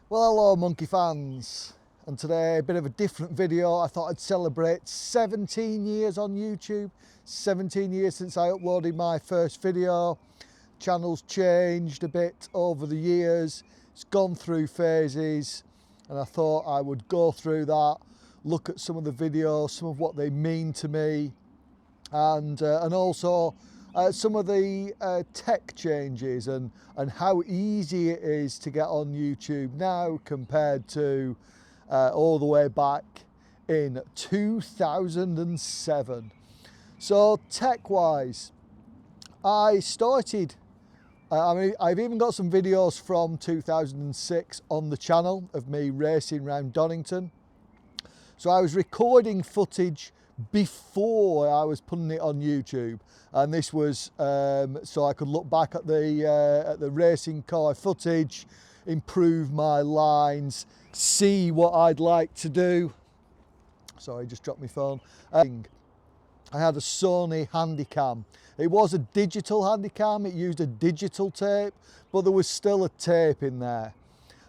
Well, hello monkey fans, and today a bit of a different video. I thought I'd celebrate 17 years on YouTube, 17 years since I uploaded my first video. Channel's changed a bit over the years, it's gone through phases, and I thought I would go through that, look at some of the videos, some of what they mean to me, and also some of the tech changes and how easy it is to get on YouTube now compared to all the way back in 2007. So tech-wise, I started, I've even got some videos from 2006 on the channel of me racing around Donington. So I was recording footage before I was putting it on YouTube, and this was so I could look back at the racing car footage, improve my lines, see what I'd like to do. Sorry, just dropped my phone. I had a Sony Handycam. It was a digital Handycam, it used a digital tape, but there was still a tape in there.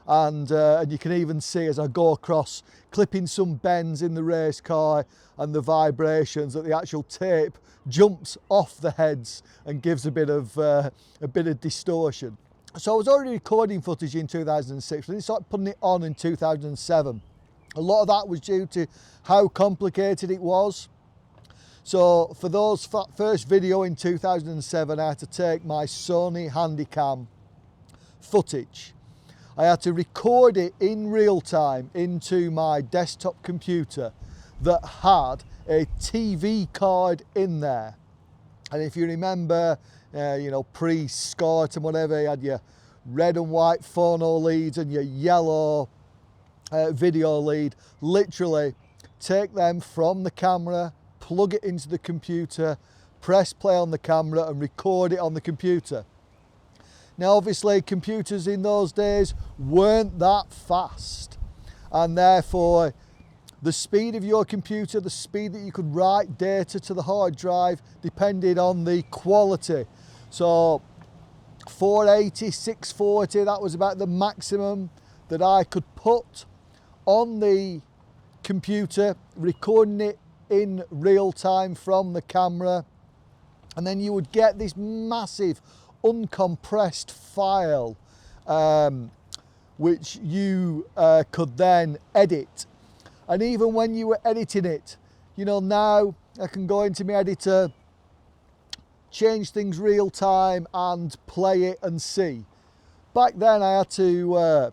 And you can even see as I go across, clipping some bends in the race car and the vibrations, that the actual tape jumps off the heads and gives a bit of distortion. So I was already recording footage in 2006, but I started putting it on in 2007. A lot of that was due to how complicated it was. So for those first video in 2007, I had to take my Sony Handycam footage. I had to record it in real time into my desktop computer that had a TV card in there. And if you remember, you know, pre-SCART and whatever, you had your red and white phono leads and your yellow video lead. Literally take them from the camera, plug it into the computer, press play on the camera and record it on the computer. Now obviously computers in those days weren't that fast, and therefore the speed of your computer, the speed that you could write data to the hard drive depended on the quality. So 480, 640, that was about the maximum that I could put on the computer, recording it in real time from the camera, and then you would get this massive uncompressed file which you could then edit. And even when you were editing it, you know, now I can go into my editor, change things real time and play it and see. Back then I had to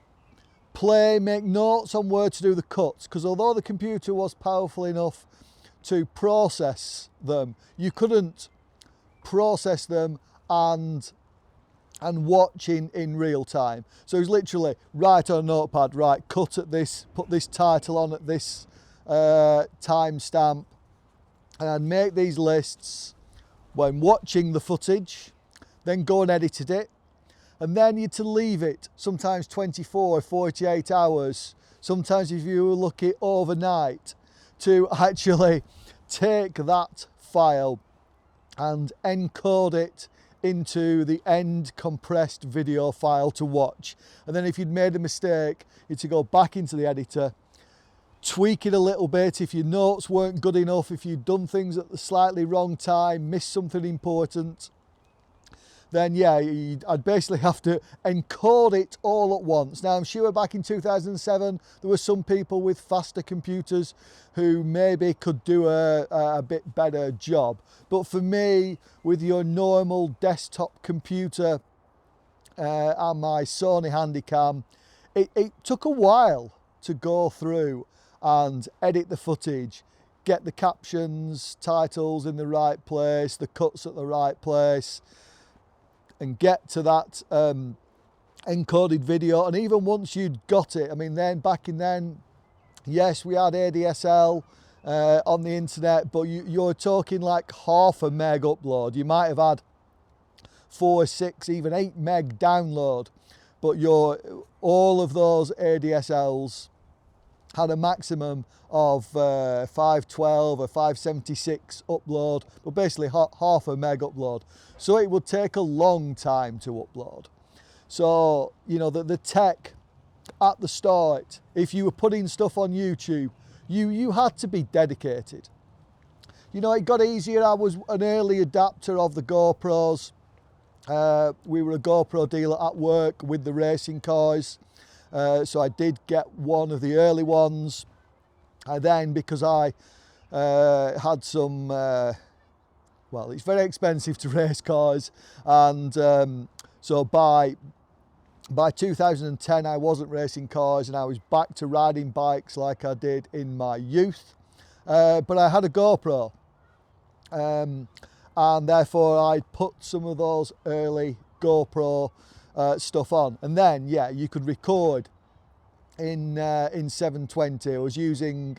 play, make notes on where to do the cuts, because although the computer was powerful enough to process them, you couldn't process them and watch in real time. So it was literally write on a notepad, right, cut at this, put this title on at this timestamp, and I'd make these lists when watching the footage, then go and edited it, and then you'd to leave it sometimes 24 or 48 hours, sometimes if you were lucky overnight, to actually take that file and encode it into the end compressed video file to watch. And then if you'd made a mistake, you'd to go back into the editor, tweak it a little bit. If your notes weren't good enough, if you'd done things at the slightly wrong time, missed something important, then yeah, I'd basically have to encode it all at once. Now I'm sure back in 2007 there were some people with faster computers who maybe could do a bit better job, but for me, with your normal desktop computer and my Sony Handycam, it took a while to go through and edit the footage, get the captions, titles in the right place, the cuts at the right place, and get to that encoded video. And even once you'd got it, I mean, then back in then, yes, we had ADSL on the internet, but you're talking like half a meg upload. You might have had 4, 6, even 8 meg download, but all of those ADSLs had a maximum of 512 or 576 upload, but basically half a meg upload. So it would take a long time to upload. So, you know, the tech at the start, if you were putting stuff on YouTube, you had to be dedicated. You know, it got easier. I was an early adapter of the GoPros. We were a GoPro dealer at work with the racing cars. So I did get one of the early ones. Then, because I had some, well, it's very expensive to race cars. And so by 2010, I wasn't racing cars and I was back to riding bikes like I did in my youth. But I had a GoPro. And therefore I put some of those early GoPro stuff on, and then yeah, you could record in 720. I was using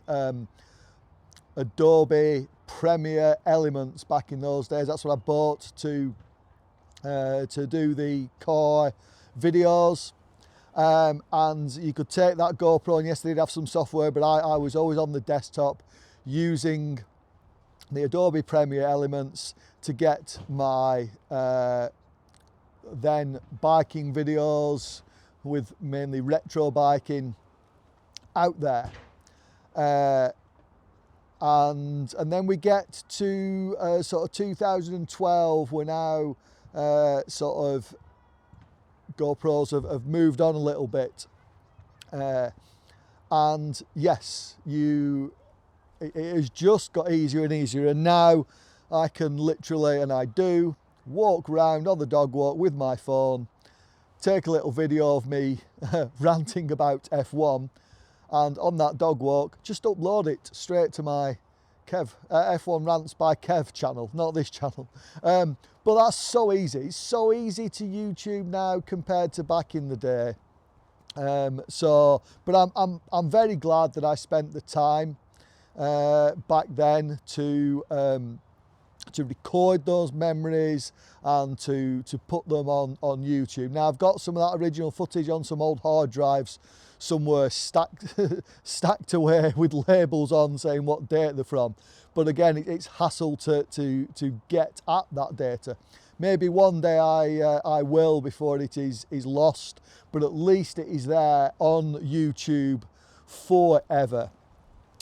Adobe Premiere Elements back in those days. That's what I bought to do the car videos, and you could take that GoPro, and yes, they did have some software, but I was always on the desktop using the Adobe Premiere Elements to get my then biking videos, with mainly retro biking, out there. And then we get to sort of 2012. We're now sort of GoPros have moved on a little bit, and yes, it has just got easier and easier, and now I can literally, and I do, walk around on the dog walk with my phone, take a little video of me ranting about F1, and on that dog walk just upload it straight to my F1 Rants by Kev channel, not this channel. But that's so easy. It's so easy to YouTube now compared to back in the day. But I'm very glad that I spent the time back then to record those memories and to put them on YouTube. Now I've got some of that original footage on some old hard drives somewhere stacked away with labels on saying what date they're from. But again, it's hassle to get at that data. Maybe one day I will before it is lost, but at least it is there on YouTube forever.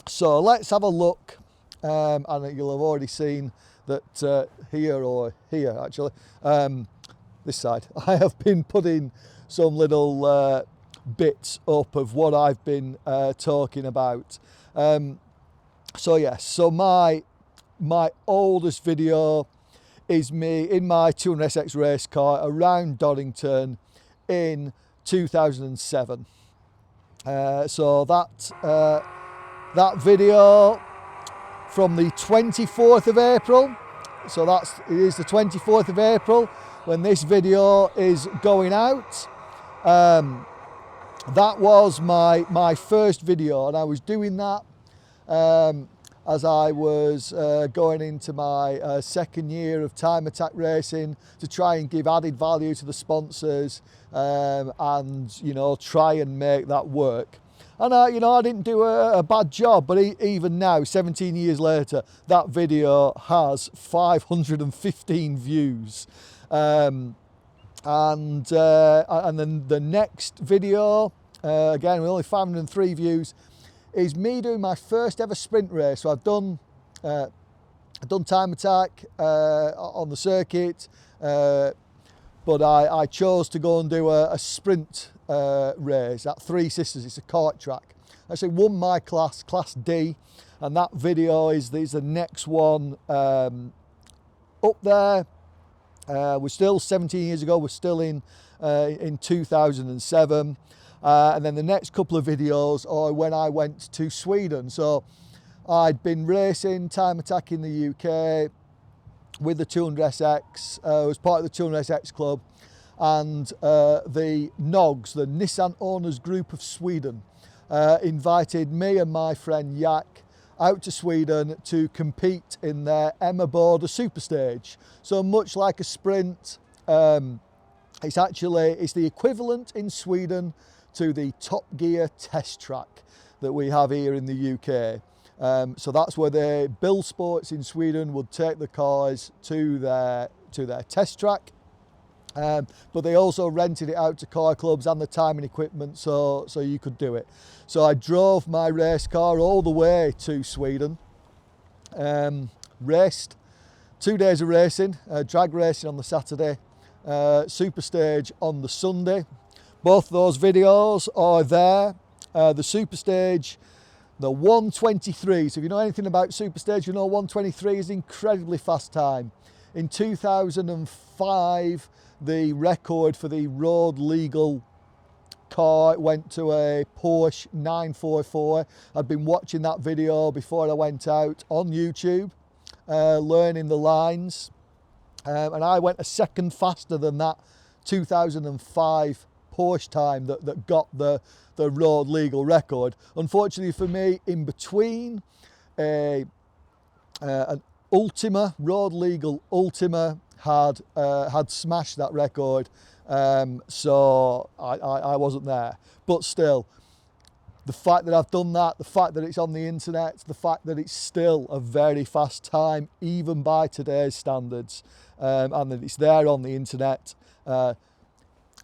So let's have a look, and you'll have already seen that here actually, this side, I have been putting some little bits up of what I've been talking about. So yes, so my oldest video is me in my 200SX race car around Donington in 2007. So that video from the 24th of April. So it is the 24th of April when this video is going out. That was my first video, and I was doing that as I was going into my second year of time attack racing, to try and give added value to the sponsors, and you know, try and make that work. And you know, I didn't do a bad job, but even now, 17 years later, that video has 515 views. And then the next video, again with only 503 views, is me doing my first ever sprint race. So I've done time attack on the circuit, but I chose to go and do a sprint race at Three Sisters. It's a kart track. I actually won my class D, and that video is the next one up there. We're still 17 years ago. We're still in 2007, and then the next couple of videos are when I went to Sweden. So I'd been racing time attack in the UK with the 200SX. I was part of the 200SX club, and the NOGs, the Nissan Owners Group of Sweden, invited me and my friend Jack out to Sweden to compete in their Emma Border Superstage. So much like a sprint, it's the equivalent in Sweden to the Top Gear test track that we have here in the UK. So that's where the Bill Sports in Sweden would take the cars to their test track. But they also rented it out to car clubs and the timing equipment, so you could do it. So I drove my race car all the way to Sweden, raced 2 days of racing, drag racing on the Saturday, super stage on the Sunday. Both those videos are there. The super stage, the 1:23. So if you know anything about super stage, you know 1:23 is an incredibly fast time. In 2005, the record for the road legal car went to a Porsche 944. I'd been watching that video before I went out on YouTube, learning the lines, and I went a second faster than that 2005 Porsche time that got the road legal record. Unfortunately for me, in between an Ultima, road legal Ultima, had smashed that record, so I wasn't there. But still, the fact that I've done that, the fact that it's on the internet, the fact that it's still a very fast time, even by today's standards, and that it's there on the internet.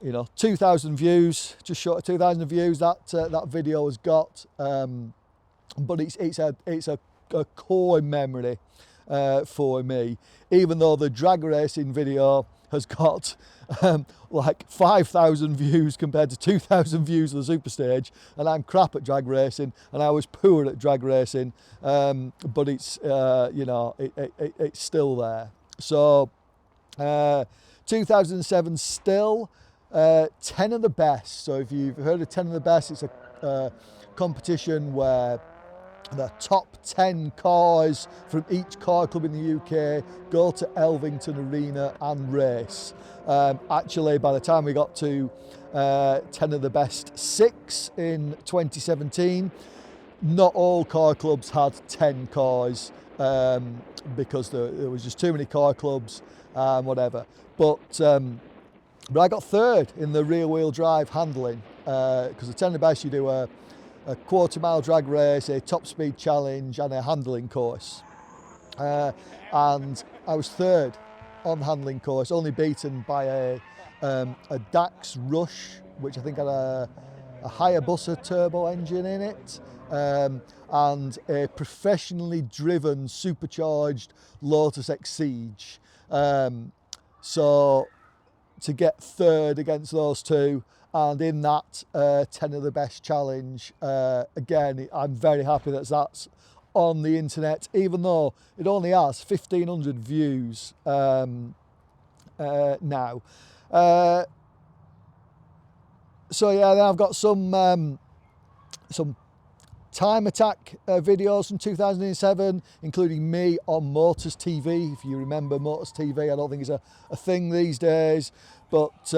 You know, 2,000 views, just short of 2,000 views that video has got, but it's a core memory for me, even though the drag racing video has got like 5,000 views compared to 2,000 views of the super stage, and I'm crap at drag racing and I was poor at drag racing, but it's you know, it's still there. So 2007 still 10 of the best. So if you've heard of 10 of the best, it's a competition where the top 10 cars from each car club in the UK go to Elvington Arena and race. Actually, by the time we got to 10 of the best 6 in 2017, not all car clubs had 10 cars, because there was just too many car clubs and whatever. But I got third in the rear wheel drive handling, because the 10 of the best, you do a quarter-mile drag race, a top speed challenge and a handling course, and I was third on the handling course, only beaten by a Dax Rush, which I think had a Hayabusa turbo engine in it, and a professionally driven supercharged Lotus Exige. So to get third against those two, and in that 10 of the best challenge, again, I'm very happy that that's on the internet, even though it only has 1,500 views now. So yeah, then I've got some time attack videos from 2007, including me on Motors TV. If you remember Motors TV, I don't think it's a thing these days, but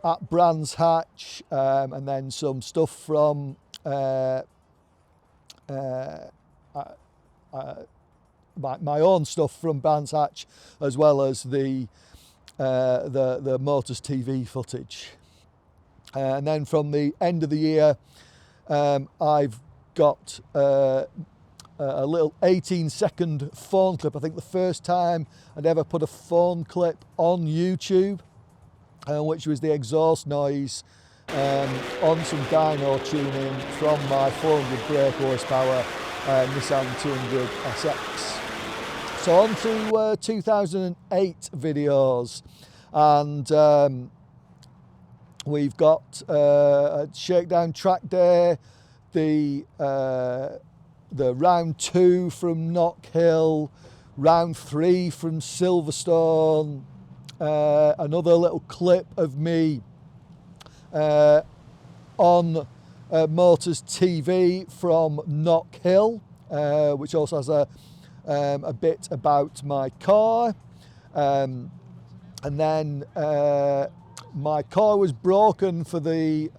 at Brands Hatch, and then some stuff from my own stuff from Brands Hatch, as well as the Motors TV footage. And then from the end of the year, I've got a little 18-second phone clip. I think the first time I'd ever put a phone clip on YouTube, which was the exhaust noise on some dyno tuning from my 400 brake horsepower Nissan 200 SX. So on to 2008 videos, and we've got a shakedown track day, the round 2 from Knock Hill, round 3 from Silverstone, another little clip of me on Motors TV from Knock Hill, which also has a bit about my car, and then my car was broken for the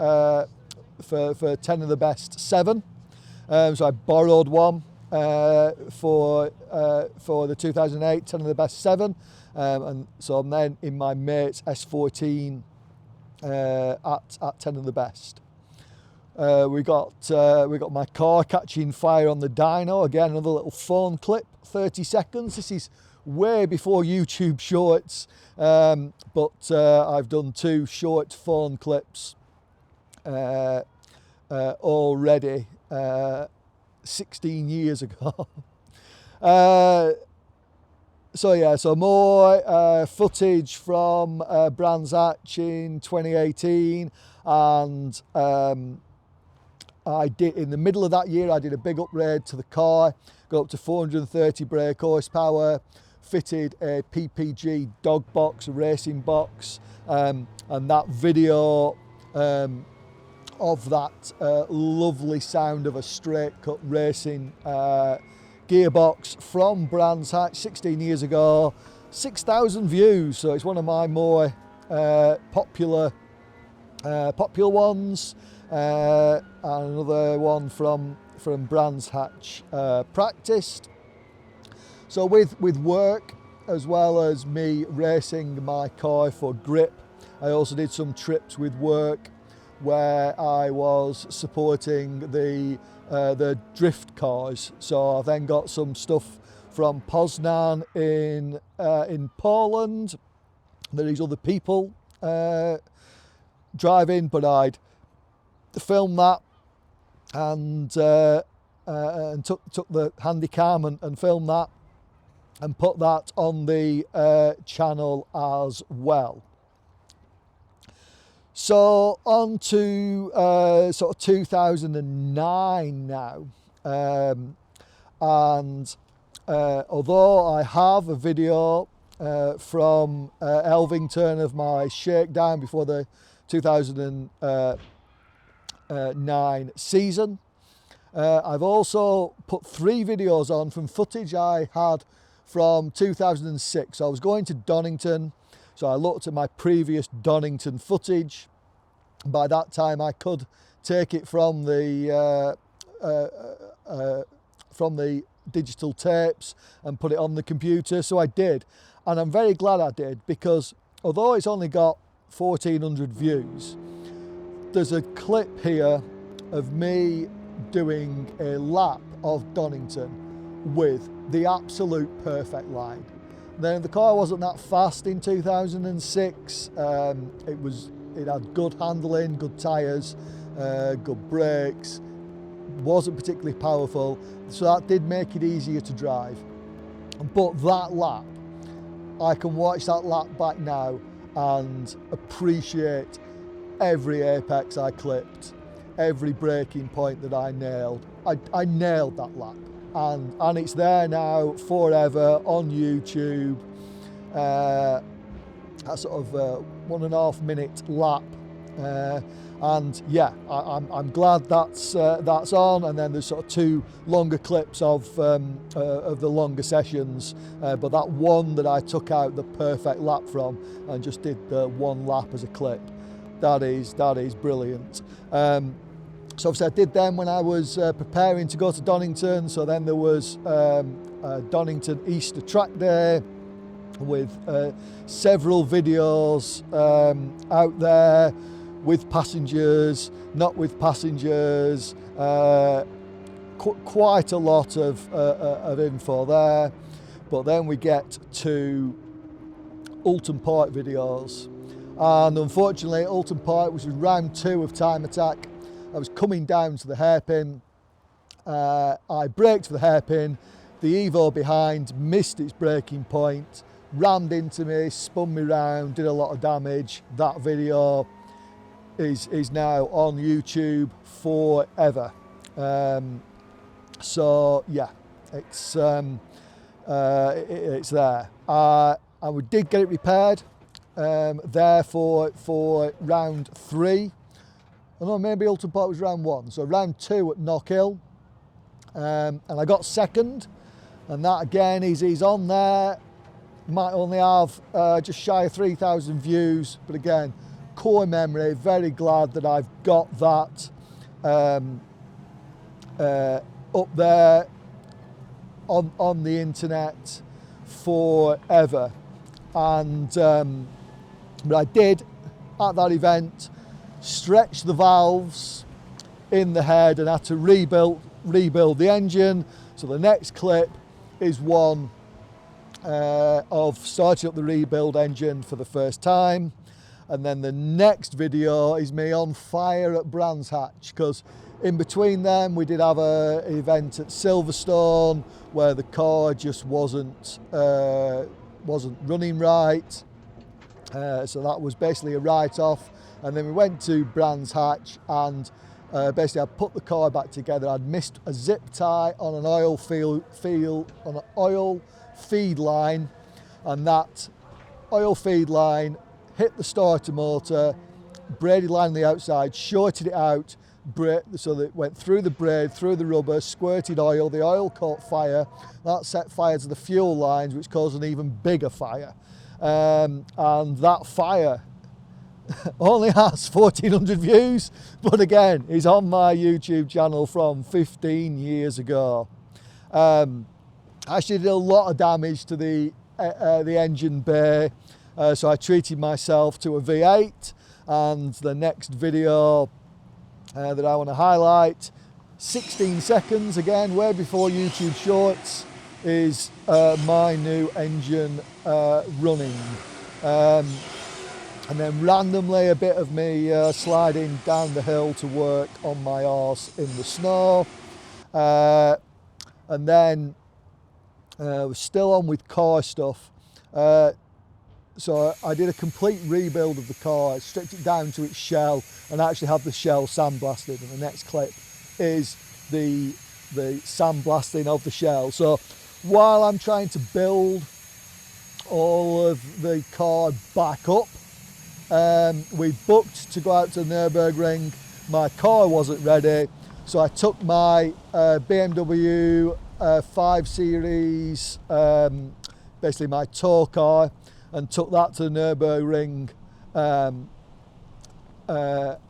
for 10 of the best 7, so I borrowed one for the 2008 10 of the best 7, and so I'm then in my mate's S14 at 10 of the best. We got my car catching fire on the dyno. Again, another little phone clip, 30 seconds. This is way before YouTube Shorts, but I've done 2 short phone clips already 16 years ago. So yeah, so more footage from Brands Hatch in 2018, and I did, in the middle of that year, I did a big upgrade to the car, got up to 430 brake horsepower, fitted a PPG dog box, a racing box, and that video of that lovely sound of a straight cut racing gearbox from Brands Hatch 16 years ago, 6,000 views, so it's one of my more popular ones, and another one from Brands Hatch practiced. So with work, as well as me racing my car for grip, I also did some trips with work where I was supporting the drift cars. So I then got some stuff from Poznan in Poland. There is other people driving, but I'd film that and took the handycam and filmed that and put that on the channel as well. So on to sort of 2009 now, and although I have a video from Elvington of my shakedown before the 2009 season, I've also put 3 videos on from footage I had from 2006. So I was going to Donington, so I looked at my previous Donington footage. By that time I could take it from the digital tapes and put it on the computer, so I did. And I'm very glad I did, because although it's only got 1,400 views, there's a clip here of me doing a lap of Donington with the absolute perfect line. Then the car wasn't that fast in 2006. It had good handling, good tyres, good brakes, wasn't particularly powerful, so that did make it easier to drive. But that lap, I can watch that lap back now and appreciate every apex I clipped, every braking point that I nailed. I nailed that lap, and it's there now forever on YouTube. A sort of 1.5 minute lap, and yeah, I'm glad that's on. And then there's sort of 2 longer clips of the longer sessions, but that one that I took out the perfect lap from and just did the 1 lap as a clip, that is brilliant. So obviously I did them when I was preparing to go to Donington. So then there was Donington Easter Track Day, with several videos out there, with passengers, not with passengers, quite a lot of info there. But then we get to Oulton Port videos, and unfortunately Oulton Port, which was round 2 of Time Attack, I was coming down to the hairpin, I braked for the hairpin, the Evo behind missed its braking point, rammed into me, spun me round, did a lot of damage. That video is now on YouTube forever. So yeah, it's there. And we did get it repaired there for round 3. I don't know, maybe Oulton Port was round 1. So round 2 at Knockhill, and I got second, and that again is on there. Might only have just shy of 3,000 views, but again, core memory. Very glad that I've got that up there on the internet forever. And but I did at that event stretch the valves in the head and had to rebuild the engine. So the next clip is one of starting up the rebuild engine for the first time. And then the next video is me on fire at Brands Hatch, because in between them we did have an event at Silverstone where the car just wasn't running right. So that was basically a write-off. And then we went to Brands Hatch, and basically I put the car back together. I'd missed a zip tie on an oil feed line, and that oil feed line hit the starter motor, braided line on the outside, shorted it out, so that it went through the braid, through the rubber, squirted oil, the oil caught fire, that set fire to the fuel lines, which caused an even bigger fire. And that fire only has 1,400 views, but again, is on my YouTube channel from 15 years ago. Actually did a lot of damage to the engine bay, so I treated myself to a V8, and the next video that I want to highlight, 16 seconds, again, way before YouTube Shorts, is my new engine running. And then randomly a bit of me sliding down the hill to work on my arse in the snow. And then we're still on with car stuff. So I did a complete rebuild of the car. I stripped it down to its shell and actually had the shell sandblasted. And the next clip is the sandblasting of the shell. So while I'm trying to build all of the car back up, we booked to go out to the Nürburgring. My car wasn't ready, so I took my BMW 5 Series, basically my tour car, and took that to the Nürburgring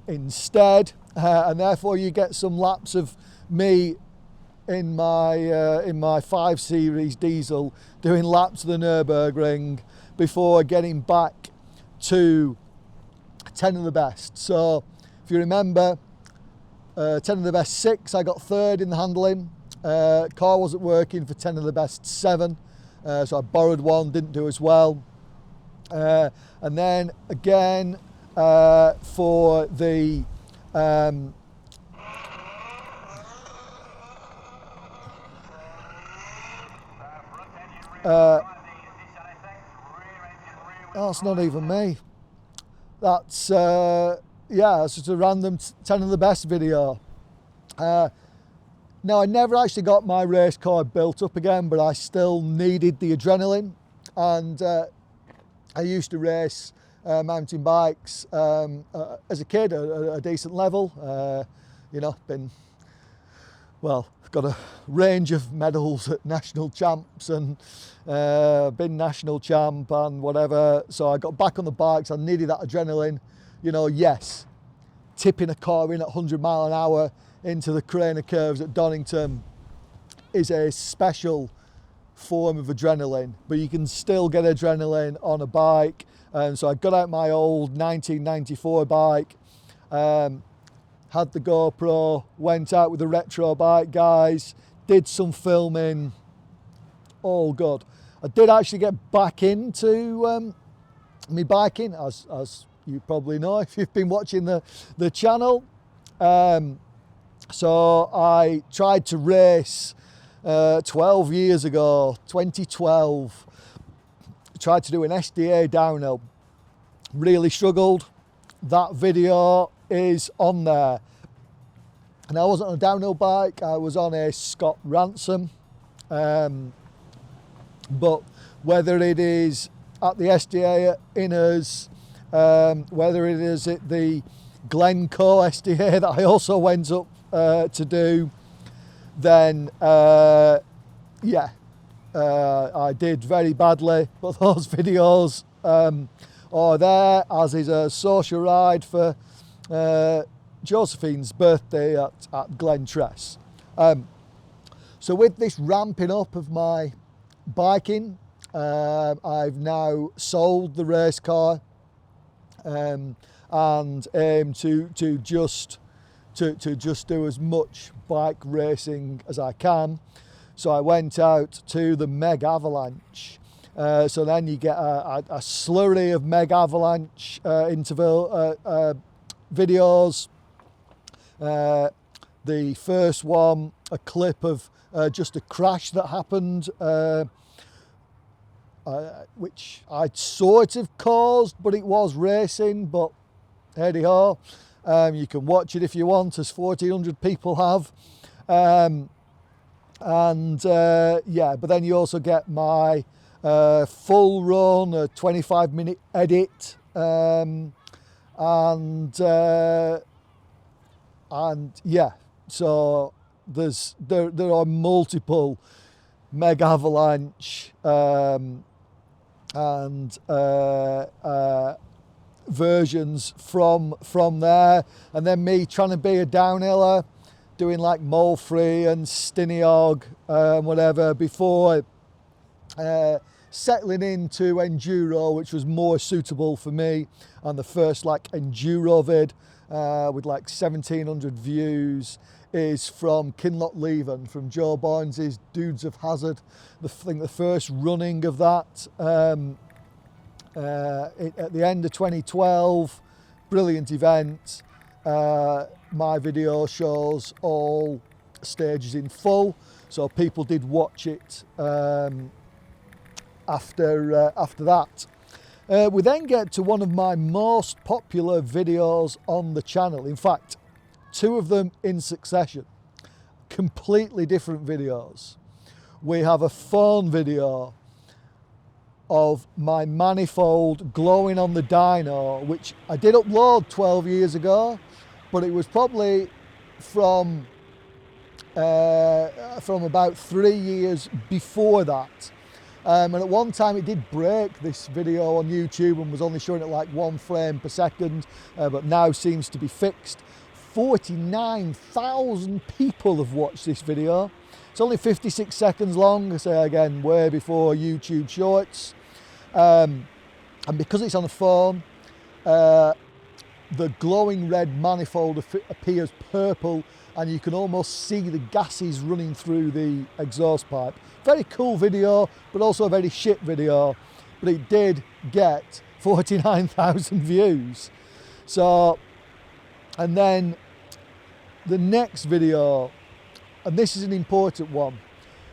instead, and therefore you get some laps of me in my 5 Series diesel doing laps of the Nürburgring before getting back to 10 of the best. So if you remember, 10 of the best 6, I got 3rd in the handling. Car wasn't working for 10 of the best 7, so I borrowed one, didn't do as well. And then again for the that's not even me. That's yeah, it's just a random 10 of the best video. Now, I never actually got my race car built up again, but I still needed the adrenaline, and I used to race mountain bikes as a kid at a decent level. You know, got a range of medals at national champs and been national champ and whatever. So I got back on the bikes. I needed that adrenaline. You know, yes, tipping a car in at 100 mile an hour into the Craner curves at Donington is a special form of adrenaline, but you can still get adrenaline on a bike. And so I got out my old 1994 bike, had the GoPro, went out with the retro bike guys, did some filming, all good. I did actually get back into me biking, as you probably know if you've been watching the channel. So I tried to race 12 years ago, 2012, tried to do an SDA downhill, really struggled. That video is on there. And I wasn't on a downhill bike, I was on a Scott Ransom. But whether it is at the SDA Inners, whether it is at the Glencoe SDA that I also went up to do, then yeah, I did very badly, but those videos are there, as is a social ride for Josephine's birthday at Glentress. So with this ramping up of my biking, I've now sold the race car and aim to just do as much bike racing as I can. So I went out to the Meg Avalanche, So then you get a slurry of meg avalanche interval videos. The first one, a clip of just a crash that happened, which I'd sort of caused, but it was racing, but heady ho. You can watch it if you want, as 1,400 people have. Yeah, but then you also get my full run, a 25-minute edit, and yeah, so there are multiple meg avalanche and versions from there, and then me trying to be a downhiller, doing like mole free and stinny-og, whatever, before settling into enduro, which was more suitable for me, and the first like enduro vid with like 1,700 views is from Kinloch-Leven, from Joe Barnes' Dudes of Hazard. I think the first running of that at the end of 2012, brilliant event. My video shows all stages in full, so people did watch it after that. We then get to one of my most popular videos on the channel. In fact, two of them in succession, completely different videos. We have a phone video of my manifold glowing on the dyno, which I did upload 12 years ago, but it was probably from about 3 years before that. And at one time it did break, this video on YouTube, and was only showing it like 1 frame per second, but now seems to be fixed. 49,000 people have watched this video. It's only 56 seconds long, I say again, way before YouTube Shorts. And because it's on a phone, the glowing red manifold appears purple, and you can almost see the gases running through the exhaust pipe. Very cool video, but also a very shit video. But it did get 49,000 views. So, and then the next video, and this is an important one,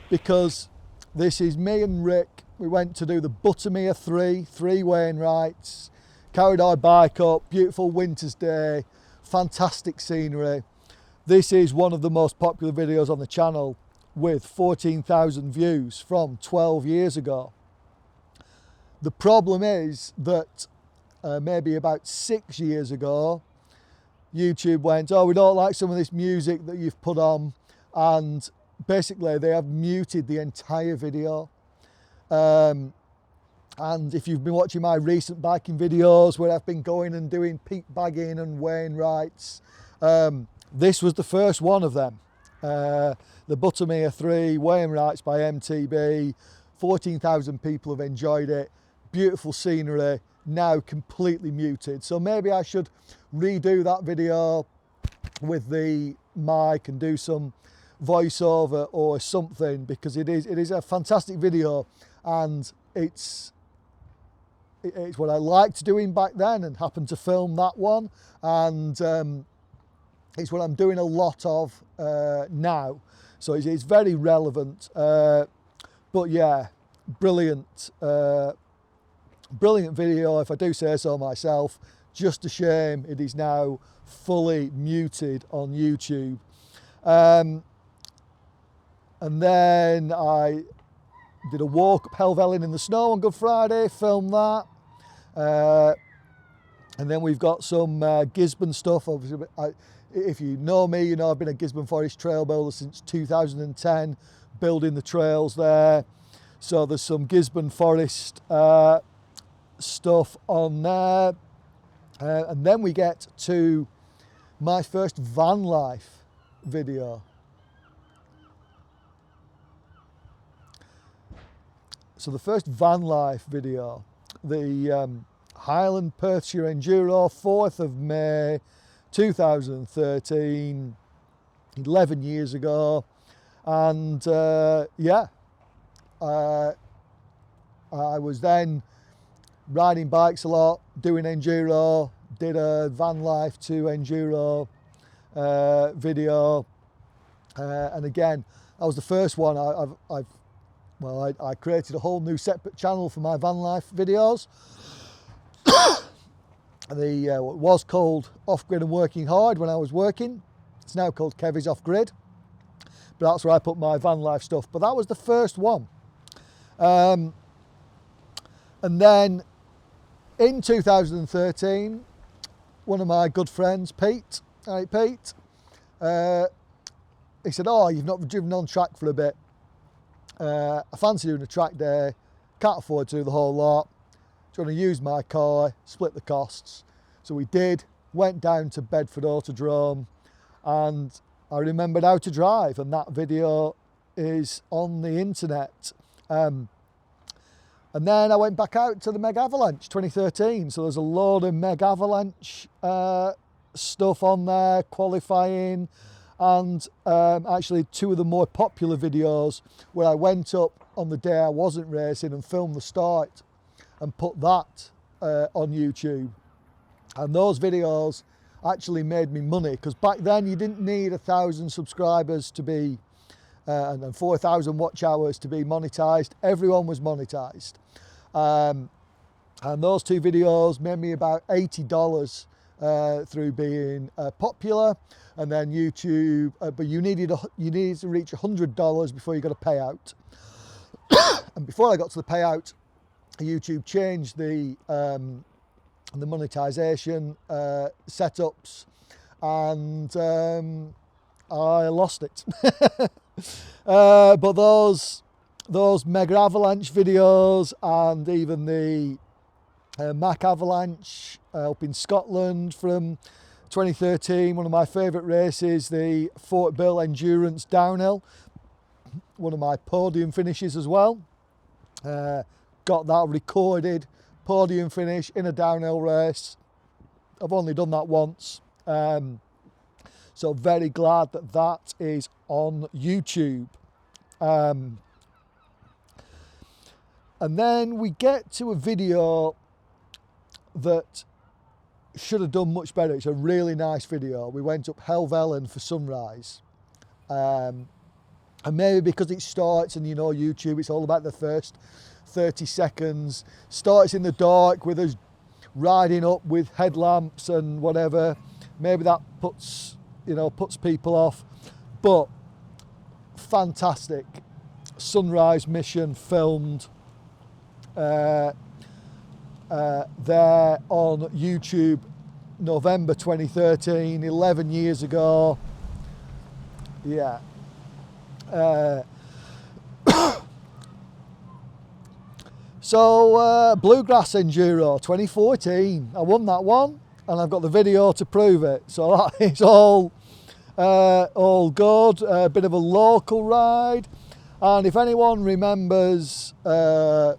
because this is me and Rick. We went to do the Buttermere 3 wainwrights, carried our bike up, beautiful winter's day, fantastic scenery. This is one of the most popular videos on the channel, with 14,000 views from 12 years ago. The problem is that maybe about 6 years ago, YouTube went, oh, we don't like some of this music that you've put on, and basically they have muted the entire video. And if you've been watching my recent biking videos where I've been going and doing peak bagging and wainwrights, this was the first one of them. The Buttermere 3 wainwrights by eMTB, 14,000 people have enjoyed it, beautiful scenery, now completely muted. So maybe I should redo that video with the mic and do some voiceover or something, because it is a fantastic video, and it's what I liked doing back then and happened to film that one, and it's what I'm doing a lot of now, so it's very relevant. But yeah, brilliant video, if I do say so myself. Just a shame it is now fully muted on YouTube. And then I did a walk up Helvellyn in the snow on Good Friday, filmed that. And then we've got some Gisburn stuff. Obviously, if you know me, you know I've been a Gisburn Forest trail builder since 2010, building the trails there. So there's some Gisburn Forest stuff on there. And then we get to my first van life video. So the first van life video, the Highland Perthshire Enduro, 4th of May 2013, 11 years ago. And yeah, I I was then riding bikes a lot, doing enduro, did a Vanlife to enduro video, and again, that was the first one. I created a whole new separate channel for my Vanlife videos. It was called Off Grid and Working Hard when I was working. It's now called Kevy's Off Grid, but that's where I put my Vanlife stuff. But that was the first one. And then in 2013, one of my good friends, Pete, he said, "Oh, you've not driven on track for a bit. I fancy doing a track day, can't afford to do the whole lot. Do you want to use my car, split the costs?" So we did, went down to Bedford Autodrome, and I remembered how to drive, and that video is on the internet. And then I went back out to the Meg Avalanche 2013, so there's a load of Meg Avalanche stuff on there, qualifying, and actually two of the more popular videos where I went up on the day I wasn't racing and filmed the start and put that on YouTube. And those videos actually made me money, because back then you didn't need 1,000 subscribers to be and 4,000 watch hours to be monetized. Everyone was monetized, and those two videos made me about $80 through being popular. And then YouTube, but you needed to reach $100 before you got a payout. And before I got to the payout, YouTube changed the monetization setups, and I lost it. But those Mega Avalanche videos, and even the Mac Avalanche up in Scotland from 2013, one of my favourite races, the Fort Bill Endurance Downhill, one of my podium finishes as well. Got that recorded, podium finish in a downhill race. I've only done that once, so very glad that that is on YouTube. And then we get to a video that should have done much better. It's a really nice video. We went up Helvellyn for sunrise, and maybe because it starts, and you know YouTube, it's all about the first 30 seconds. Starts in the dark with us riding up with headlamps and whatever. Maybe that puts people off, but fantastic sunrise mission filmed there on YouTube, November 2013, 11 years ago. Yeah. So Bluegrass Enduro 2014, I won that one, and I've got the video to prove it. So that is all good. A bit of a local ride, and if anyone remembers the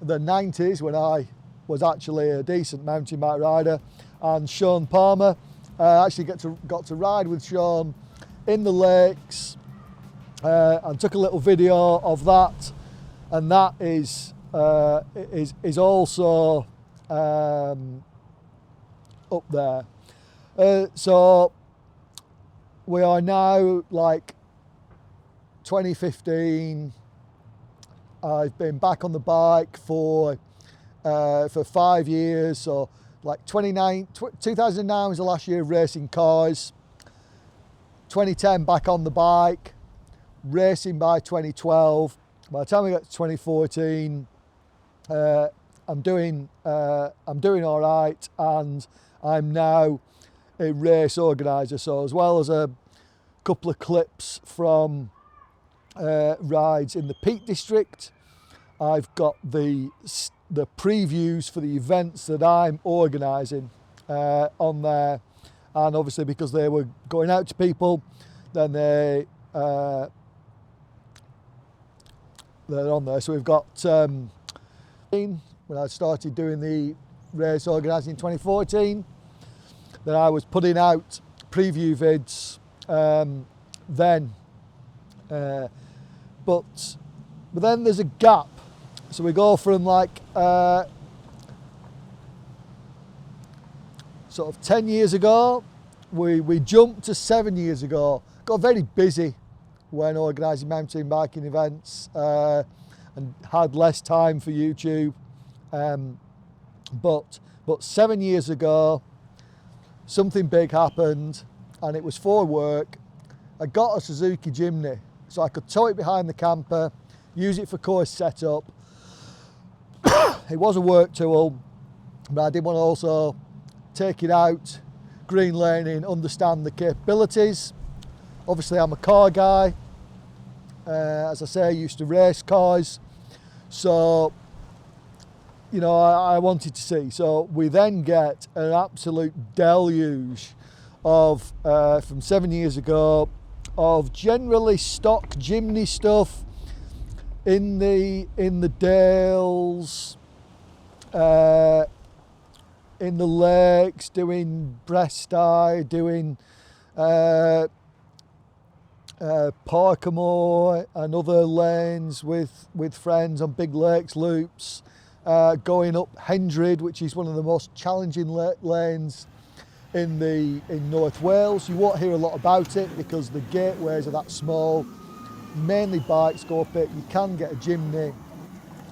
90s when I was actually a decent mountain bike rider, and Sean Palmer, actually got to ride with Sean in the lakes, and took a little video of that, and that is also up there. So we are now like 2015. I've been back on the bike for 5 years, so like 2009 was the last year of racing cars. 2010 back on the bike, racing by 2012. By the time we got to 2014, I'm doing all right, and I'm now a race organizer. So as well as a couple of clips from rides in the Peak District, I've got the previews for the events that I'm organising on there, and obviously because they were going out to people, then they're on there. So we've got when I started doing the race organising in 2014, then I was putting out preview vids then, but then there's a gap. So we go from like sort of 10 years ago, we jumped to 7 years ago. Got very busy when organising mountain biking events and had less time for YouTube. But 7 years ago, something big happened, and it was for work. I got a Suzuki Jimny, so I could tow it behind the camper, use it for course setup. It was a work tool, but I did want to also take it out, green laning, understand the capabilities. Obviously I'm a car guy, as I say, I used to race cars, so you know, I wanted to see. So we then get an absolute deluge of, from 7 years ago, of generally stock Jimny stuff in the dales, in the lakes, doing breast eye, doing Parkamore and other lanes with friends on big lakes loops, going up Hendred, which is one of the most challenging lanes in North Wales. You won't hear a lot about it because the gateways are that small. Mainly bikes go up it. You can get a Jimny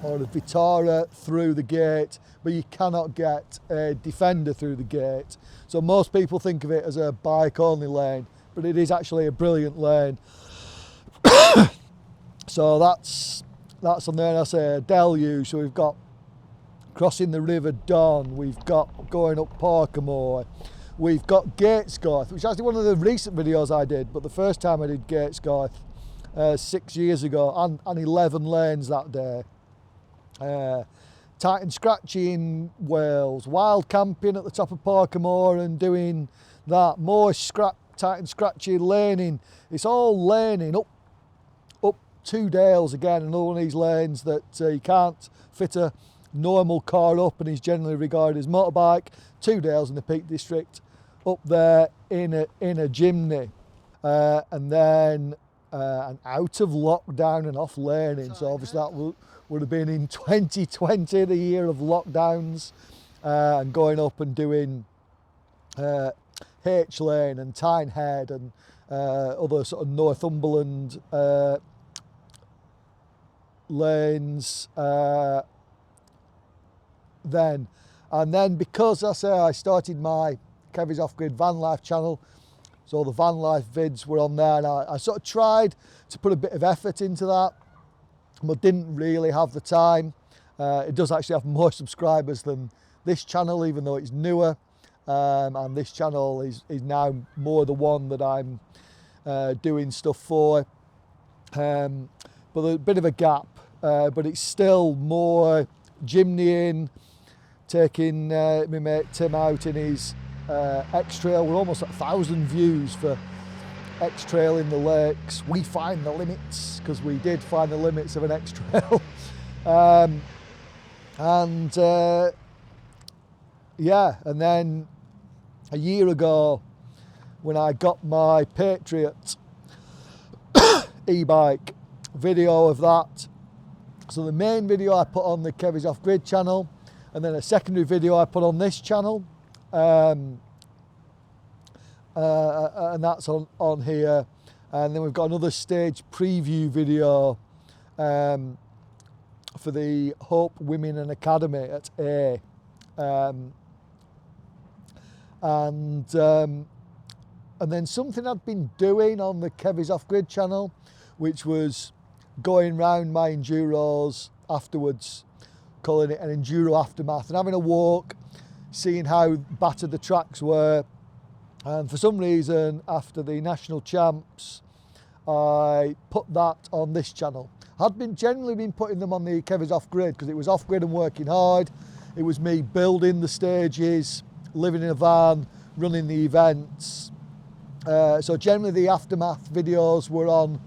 or a Vitara through the gate, but you cannot get a Defender through the gate. So most people think of it as a bike only lane, but it is actually a brilliant lane. So that's on there, and I say a deluge. So we've got crossing the River Don, we've got going up Parkamore, we've got Gatesgarth, which is actually one of the recent videos I did, but the first time I did Gatesgarth 6 years ago, and 11 lanes that day. Tight and scratchy in Wales, wild camping at the top of Parkamore and doing that, more tight and scratchy laning. It's all laning up two dales again, another one of these lanes that you can't fit a normal car up and is generally regarded as motorbike. 2 dales in the Peak District, up there in a Jimny, and then and out of lockdown and off laning. So obviously that would have been in 2020, the year of lockdowns, and going up and doing H Lane and Tynehead and other sort of Northumberland lanes then. And then because I started my Kevy's Off-Grid Vanlife channel, so the Vanlife vids were on there, and I sort of tried to put a bit of effort into that, but didn't really have the time. It does actually have more subscribers than this channel, even though it's newer, and this channel is now more the one that I'm doing stuff for. But a bit of a gap, but it's still more Jimnying, taking my mate Tim out in his X-Trail. We're almost at 1,000 views for X-Trail in the lakes. We find the limits, because we did find the limits of an X-Trail. Yeah, and then a year ago when I got my Patriot e-bike, video of that. So the main video I put on the Kevy's Off-Grid channel, and then a secondary video I put on this channel, and that's on here. And then we've got another stage preview video for the Hope Women and Academy at A. And then something I'd been doing on the Kevy's Off-Grid channel, which was going round my enduros afterwards, calling it an enduro aftermath, and having a walk, seeing how battered the tracks were. And for some reason, after the national champs, I put that on this channel. I'd generally been putting them on the Kevy's Off-Grid because it was off-grid and working hard. It was me building the stages, living in a van, running the events. So generally the aftermath videos were on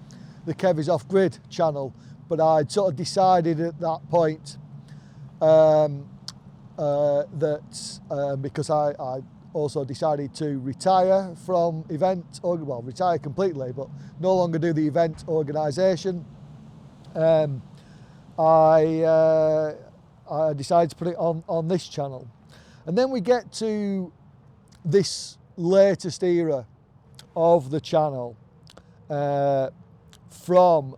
the Kevy's Off-Grid channel, but I'd sort of decided at that point because I also decided to retire from retire completely, but no longer do the event organisation. I decided to put it on this channel. And then we get to this latest era of the channel from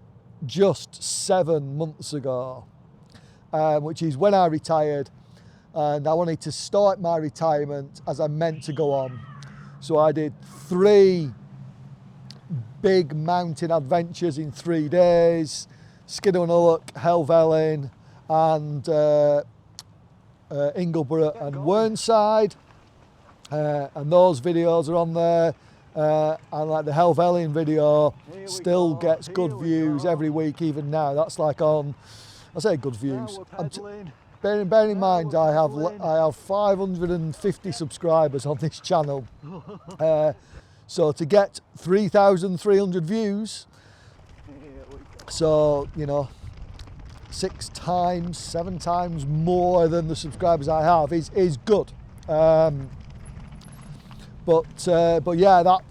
just 7 months ago, which is when I retired, and I wanted to start my retirement as I meant to go on. So I did 3 big mountain adventures in 3 days: Skidonulloch, Helvellyn, and Ingleborough and Whernside, and those videos are on there. And like the Helvellyn video still gets good views every week, even now. That's like on, I say good views. Bearing in mind I have 550 subscribers on this channel. So to get 3,300 views, so you know, 6 times, 7 times more than the subscribers I have is good. But yeah, that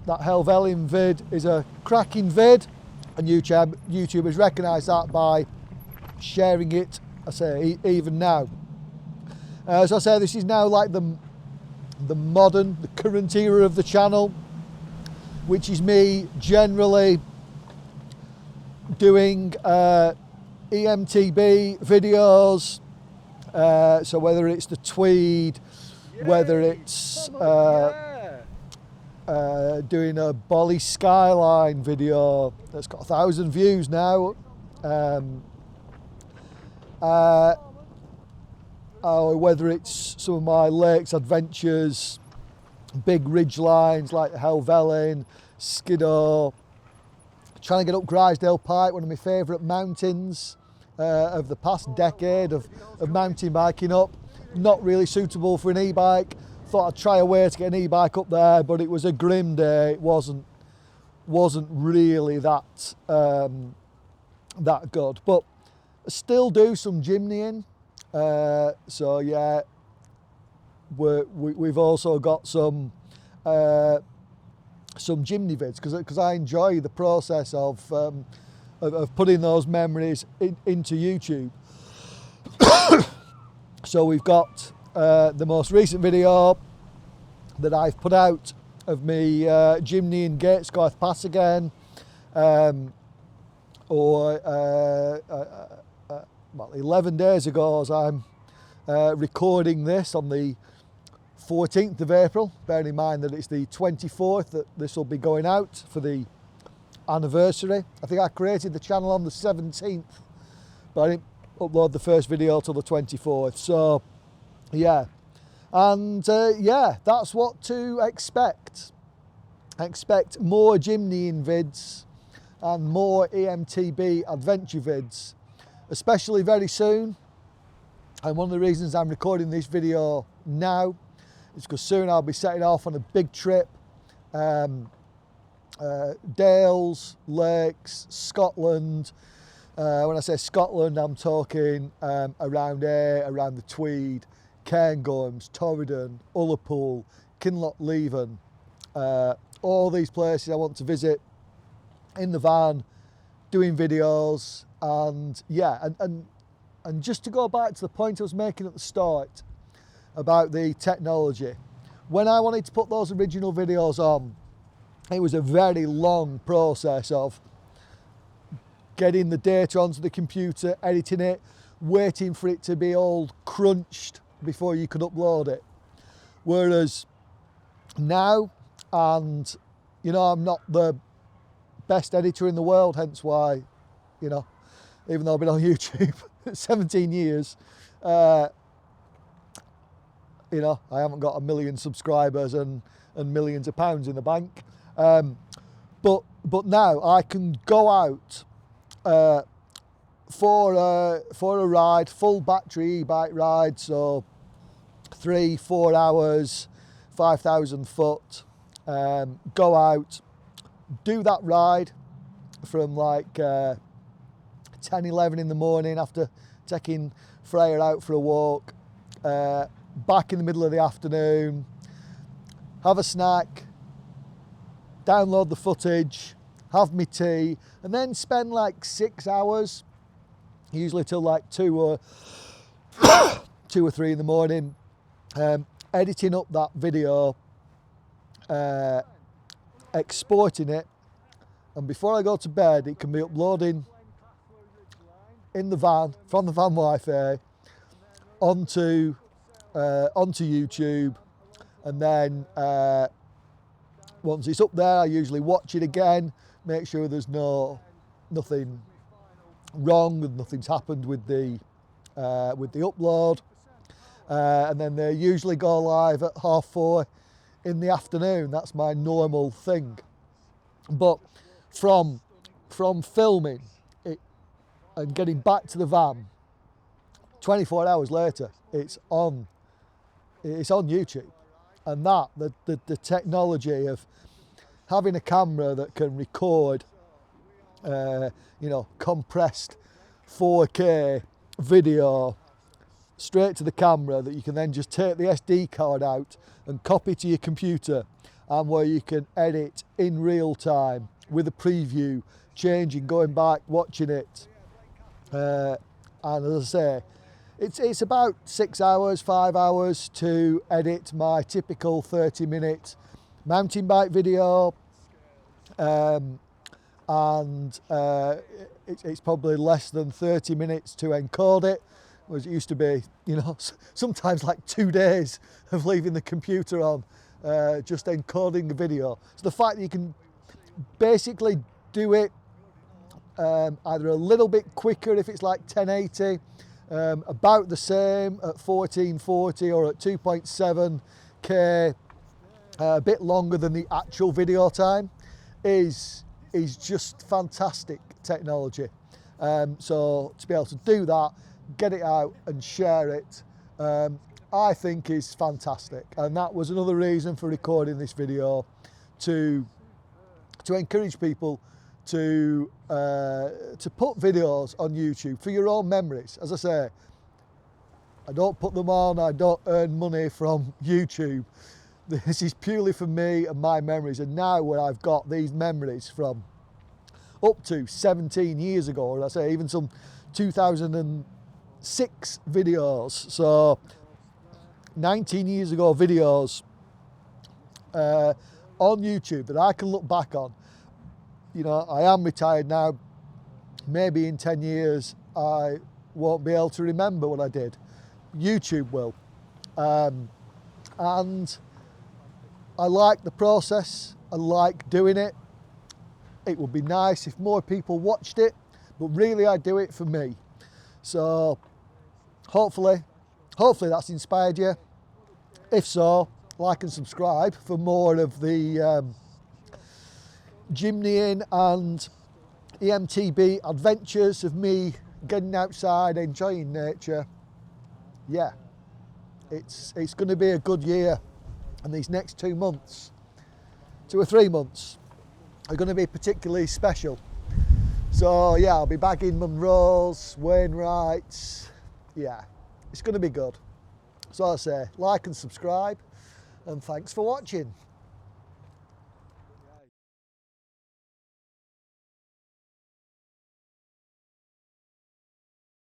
Helvellyn vid is a cracking vid, and YouTube has recognised that by sharing it. I say even now. As I say, this is now like the current era of the channel, which is me generally doing eMTB videos. So whether it's the Tweed, whether it's doing a Bolly Skyline video that's got 1,000 views now, or whether it's some of my lakes adventures, big ridge lines like Helvellyn, Skiddaw, trying to get up Grizedale Pike, one of my favourite mountains of the past decade of mountain biking up. Not really suitable for an e-bike. Thought I'd try a way to get an e-bike up there, but it was a grim day. It wasn't really that that good. But I still do some Jimnying. So yeah, we've also got some Jimny vids because I enjoy the process of putting those memories into YouTube. So we've got the most recent video that I've put out of me Jimnying Gatescoith Pass again, or well, 11 days ago, as I'm recording this on the 14th of April, bearing in mind that it's the 24th that this will be going out for the anniversary. I think I created the channel on the 17th, but I didn't upload the first video till the 24th. So yeah, and yeah, that's what to expect. Expect more Jimnying vids and more eMTB adventure vids, especially very soon. And one of the reasons I'm recording this video now is because soon I'll be setting off on a big trip. Dales, lakes, Scotland. When I say Scotland, I'm talking around here, around the Tweed, Cairngorms, Torridon, Ullapool, Kinloch-Leven. All these places I want to visit in the van, doing videos, and yeah, and just to go back to the point I was making at the start about the technology. When I wanted to put those original videos on, it was a very long process of getting the data onto the computer, editing it, waiting for it to be all crunched before you could upload it. Whereas now, and you know, I'm not the best editor in the world, hence why, you know, even though I've been on YouTube 17 years, you know, I haven't got 1 million subscribers and millions of pounds in the bank. But now I can go out for a ride, full battery e-bike ride, so 3-4 hours, 5,000 foot. Go out, do that ride from like 10-11 in the morning after taking Freya out for a walk, back in the middle of the afternoon, have a snack, download the footage, have me tea, and then spend like 6 hours usually till like 2 or 3 in the morning, editing up that video, exporting it, and before I go to bed it can be uploading in the van, from the Vanlife onto YouTube, and then once it's up there I usually watch it again, make sure there's nothing wrong and nothing's happened with the upload, and then they usually go live at 4:30 in the afternoon. That's my normal thing. But from filming it and getting back to the van, 24 hours later it's on YouTube. And that the technology of having a camera that can record compressed 4K video straight to the camera, that you can then just take the SD card out and copy to your computer, and where you can edit in real time with a preview, changing, going back, watching it. And as I say, it's about 6 hours, 5 hours to edit my typical 30-minute mountain bike video. It's probably less than 30 minutes to encode it, whereas it used to be, sometimes like 2 days of leaving the computer on, just encoding the video. So the fact that you can basically do it either a little bit quicker if it's like 1080, about the same at 1440 or at 2.7K, a bit longer than the actual video time, is just fantastic technology. So to be able to do that, get it out and share it, I think is fantastic. And that was another reason for recording this video, to encourage people to put videos on YouTube for your own memories. As I say, I don't put them on, I don't earn money from YouTube. This is purely for me and my memories, and now where I've got these memories from up to 17 years ago, or I say even some 2006 videos, so 19 years ago videos on YouTube that I can look back on. I am retired now. Maybe in 10 years I won't be able to remember what I did. YouTube will. And I like the process, I like doing it. It would be nice if more people watched it, but really I do it for me. So hopefully that's inspired you. If so, like and subscribe for more of the Jimnying and eMTB adventures of me getting outside, enjoying nature. Yeah, it's going to be a good year, and these next 2 months, 2 or 3 months, are going to be particularly special. So yeah, I'll be bagging munroes, wainwrights. Yeah, it's going to be good. So I say, like and subscribe, and thanks for watching.